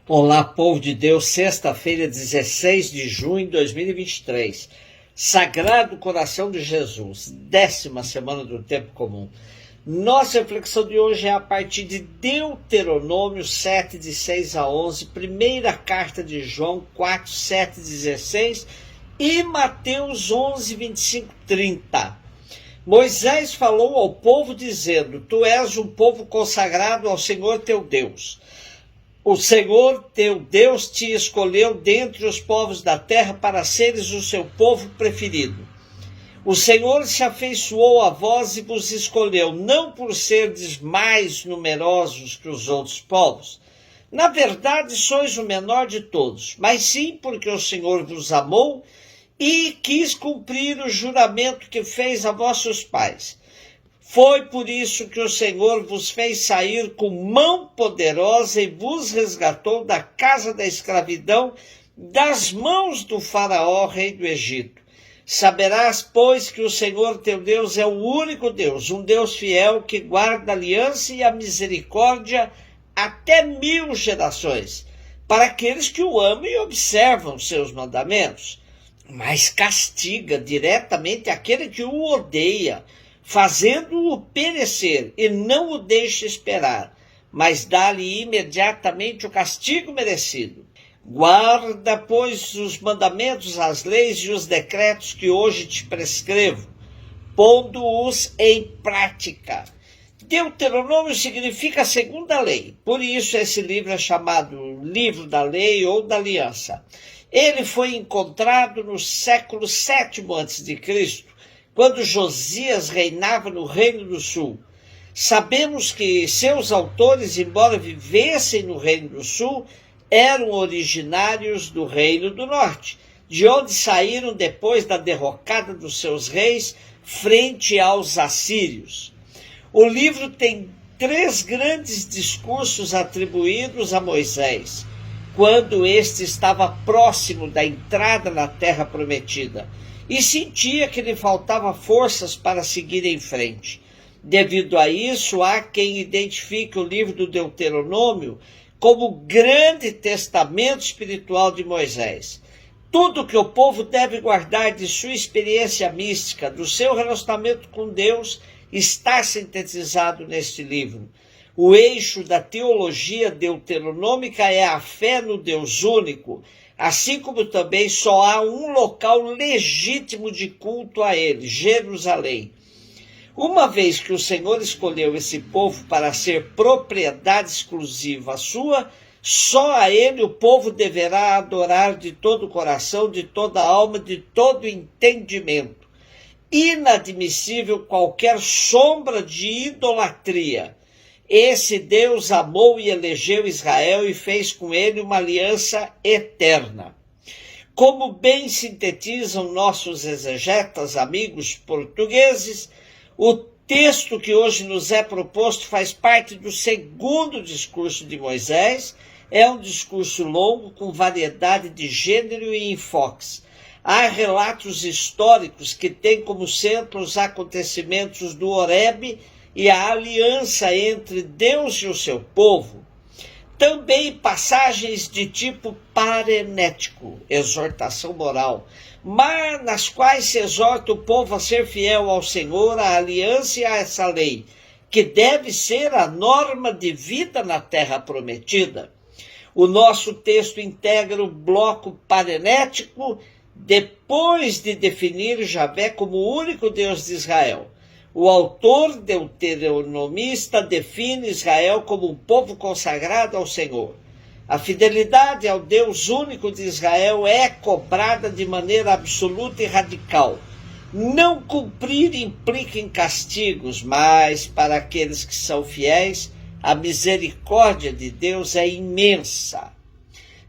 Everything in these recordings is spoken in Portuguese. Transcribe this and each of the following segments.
Olá, povo de Deus, sexta-feira, 16 de junho de 2023. Sagrado Coração de Jesus, 10ª semana do Tempo Comum. Nossa reflexão de hoje é a partir de Deuteronômio 7, de 6 a 11, primeira carta de João 4, 7, 16 e Mateus 11, 25, 30. Moisés falou ao povo dizendo: Tu és um povo consagrado ao Senhor teu Deus. O Senhor teu Deus te escolheu dentre os povos da terra para seres o seu povo preferido. O Senhor se afeiçoou a vós e vos escolheu, não por serdes mais numerosos que os outros povos. Na verdade, sois o menor de todos, mas sim porque o Senhor vos amou e quis cumprir o juramento que fez a vossos pais. Foi por isso que o Senhor vos fez sair com mão poderosa e vos resgatou da casa da escravidão, das mãos do faraó, rei do Egito. Saberás, pois, que o Senhor teu Deus é o único Deus, um Deus fiel que guarda a aliança e a misericórdia até 1000 gerações, para aqueles que o amam e observam seus mandamentos, mas castiga diretamente aquele que o odeia, fazendo-o perecer, e não o deixa esperar, mas dá-lhe imediatamente o castigo merecido. Guarda, pois, os mandamentos, as leis e os decretos que hoje te prescrevo, pondo-os em prática. Deuteronômio significa a segunda lei, por isso esse livro é chamado Livro da Lei ou da Aliança. Ele foi encontrado no século VII a.C., quando Josias reinava no Reino do Sul. Sabemos que seus autores, embora vivessem no Reino do Sul, eram originários do Reino do Norte, de onde saíram depois da derrocada dos seus reis frente aos assírios. O livro tem 3 grandes discursos atribuídos a Moisés, quando este estava próximo da entrada na Terra Prometida, e sentia que lhe faltava forças para seguir em frente. Devido a isso, há quem identifique o livro do Deuteronômio como o grande testamento espiritual de Moisés. Tudo que o povo deve guardar de sua experiência mística, do seu relacionamento com Deus, está sintetizado neste livro. O eixo da teologia deuteronômica é a fé no Deus único, assim como também só há um local legítimo de culto a ele, Jerusalém. Uma vez que o Senhor escolheu esse povo para ser propriedade exclusiva sua, só a ele o povo deverá adorar de todo o coração, de toda a alma, de todo o entendimento. Inadmissível qualquer sombra de idolatria. Esse Deus amou e elegeu Israel e fez com ele uma aliança eterna. Como bem sintetizam nossos exegetas, amigos portugueses, o texto que hoje nos é proposto faz parte do segundo discurso de Moisés. É um discurso longo, com variedade de gênero e enfoques. Há relatos históricos que têm como centro os acontecimentos do Horebe e a aliança entre Deus e o seu povo. Também passagens de tipo parenético, exortação moral, mas nas quais se exorta o povo a ser fiel ao Senhor, à aliança e a essa lei, que deve ser a norma de vida na terra prometida. O nosso texto integra o bloco parenético depois de definir Javé como o único Deus de Israel. O autor deuteronomista define Israel como um povo consagrado ao Senhor. A fidelidade ao Deus único de Israel é cobrada de maneira absoluta e radical. Não cumprir implica em castigos, mas para aqueles que são fiéis, a misericórdia de Deus é imensa.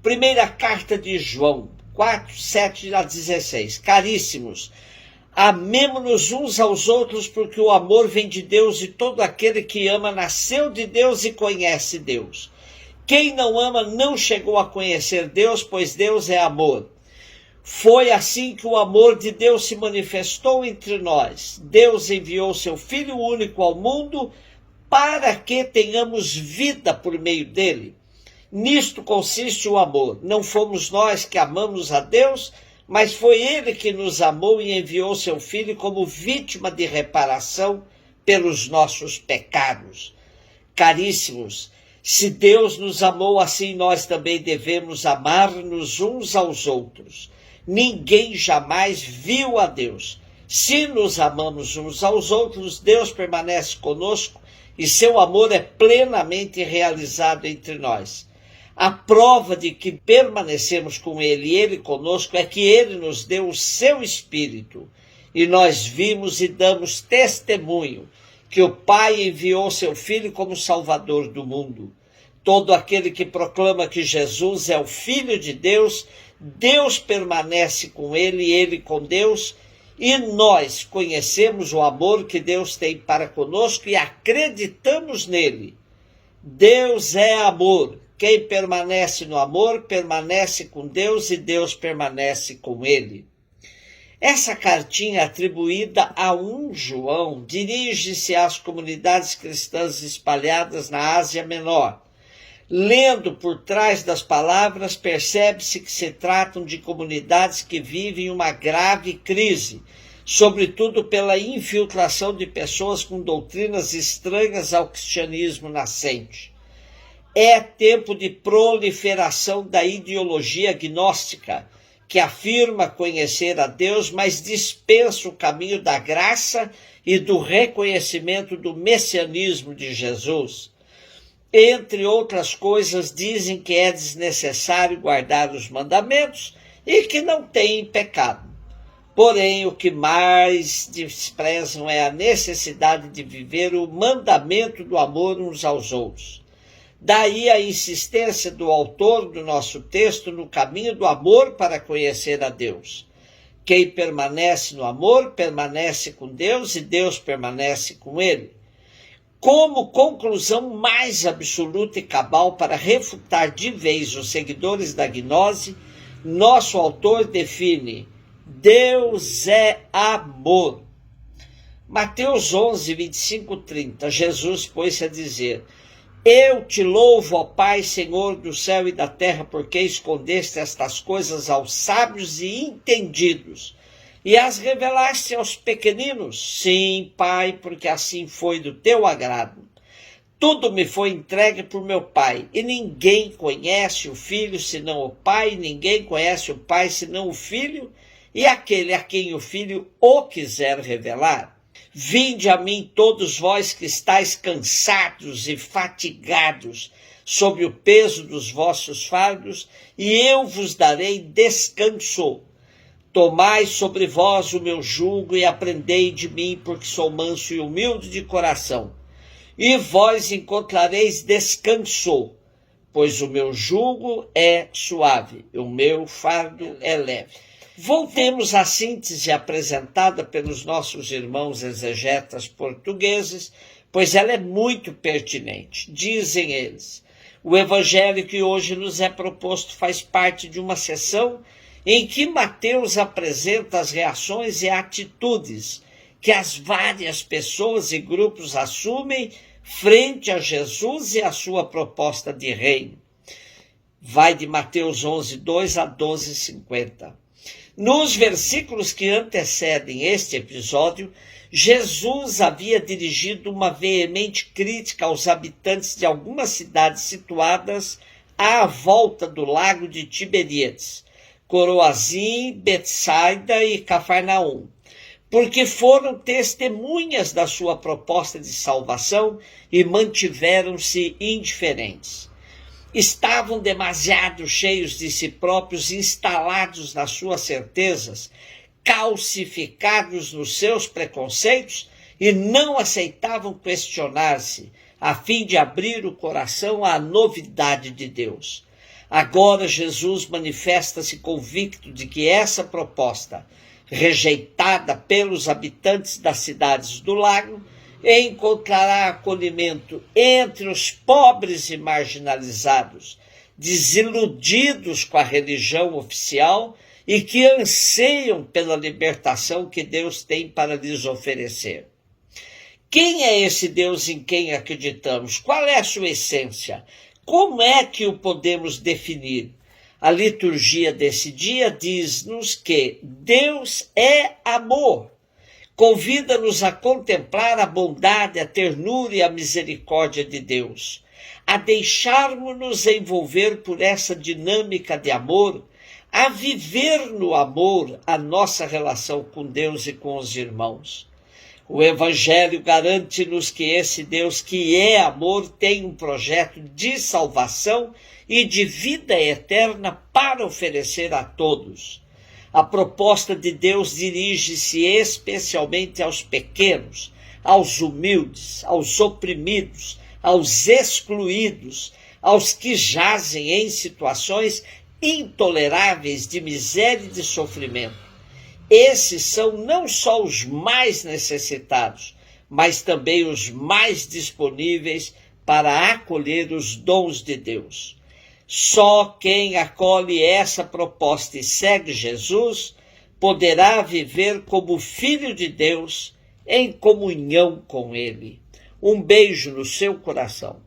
Primeira carta de João 4, 7 a 16. Caríssimos, amemo-nos uns aos outros, porque o amor vem de Deus e todo aquele que ama nasceu de Deus e conhece Deus. Quem não ama não chegou a conhecer Deus, pois Deus é amor. Foi assim que o amor de Deus se manifestou entre nós. Deus enviou seu Filho único ao mundo para que tenhamos vida por meio dele. Nisto consiste o amor. Não fomos nós que amamos a Deus, mas foi Ele que nos amou e enviou seu Filho como vítima de reparação pelos nossos pecados. Caríssimos, se Deus nos amou assim, nós também devemos amar-nos uns aos outros. Ninguém jamais viu a Deus. Se nos amamos uns aos outros, Deus permanece conosco e seu amor é plenamente realizado entre nós. A prova de que permanecemos com Ele e Ele conosco é que Ele nos deu o seu Espírito. E nós vimos e damos testemunho que o Pai enviou seu Filho como Salvador do mundo. Todo aquele que proclama que Jesus é o Filho de Deus, Deus permanece com Ele e Ele com Deus, e nós conhecemos o amor que Deus tem para conosco e acreditamos nele. Deus é amor. Quem permanece no amor, permanece com Deus e Deus permanece com ele. Essa cartinha atribuída a João dirige-se às comunidades cristãs espalhadas na Ásia Menor. Lendo por trás das palavras, percebe-se que se tratam de comunidades que vivem uma grave crise, sobretudo pela infiltração de pessoas com doutrinas estranhas ao cristianismo nascente. É tempo de proliferação da ideologia gnóstica, que afirma conhecer a Deus, mas dispensa o caminho da graça e do reconhecimento do messianismo de Jesus. Entre outras coisas, dizem que é desnecessário guardar os mandamentos e que não tem pecado. Porém, o que mais desprezam é a necessidade de viver o mandamento do amor uns aos outros. Daí a insistência do autor do nosso texto no caminho do amor para conhecer a Deus. Quem permanece no amor, permanece com Deus e Deus permanece com ele. Como conclusão mais absoluta e cabal para refutar de vez os seguidores da gnose, nosso autor define: Deus é amor. Mateus 11, 25, 30, Jesus pôs-se a dizer: Eu te louvo, ó Pai, Senhor do céu e da terra, porque escondeste estas coisas aos sábios e entendidos, e as revelaste aos pequeninos. Sim, Pai, porque assim foi do teu agrado. Tudo me foi entregue por meu Pai, e ninguém conhece o Filho senão o Pai, e ninguém conhece o Pai senão o Filho, e aquele a quem o Filho o quiser revelar. Vinde a mim todos vós que estáis cansados e fatigados sob o peso dos vossos fardos, e eu vos darei descanso. Tomai sobre vós o meu jugo e aprendei de mim, porque sou manso e humilde de coração. E vós encontrareis descanso, pois o meu jugo é suave e o meu fardo é leve. Voltemos à síntese apresentada pelos nossos irmãos exegetas portugueses, pois ela é muito pertinente. Dizem eles: o evangelho que hoje nos é proposto faz parte de uma seção em que Mateus apresenta as reações e atitudes que as várias pessoas e grupos assumem frente a Jesus e a sua proposta de reino. Vai de Mateus 11, 2 a 12, 50. Nos versículos que antecedem este episódio, Jesus havia dirigido uma veemente crítica aos habitantes de algumas cidades situadas à volta do lago de Tiberíades, Coroazim, Betsaida e Cafarnaum, porque foram testemunhas da sua proposta de salvação e mantiveram-se indiferentes. Estavam demasiado cheios de si próprios, instalados nas suas certezas, calcificados nos seus preconceitos e não aceitavam questionar-se, a fim de abrir o coração à novidade de Deus. Agora Jesus manifesta-se convicto de que essa proposta, rejeitada pelos habitantes das cidades do lago, encontrará acolhimento entre os pobres e marginalizados, desiludidos com a religião oficial e que anseiam pela libertação que Deus tem para lhes oferecer. Quem é esse Deus em quem acreditamos? Qual é a sua essência? como é que o podemos definir? A liturgia desse dia diz-nos que Deus é amor. Convida-nos a contemplar a bondade, a ternura e a misericórdia de Deus, a deixarmos-nos envolver por essa dinâmica de amor, a viver no amor a nossa relação com Deus e com os irmãos. O Evangelho garante-nos que esse Deus que é amor tem um projeto de salvação e de vida eterna para oferecer a todos. A proposta de Deus dirige-se especialmente aos pequenos, aos humildes, aos oprimidos, aos excluídos, aos que jazem em situações intoleráveis de miséria e de sofrimento. Esses são não só os mais necessitados, mas também os mais disponíveis para acolher os dons de Deus. Só quem acolhe essa proposta e segue Jesus poderá viver como filho de Deus em comunhão com Ele. Um beijo no seu coração.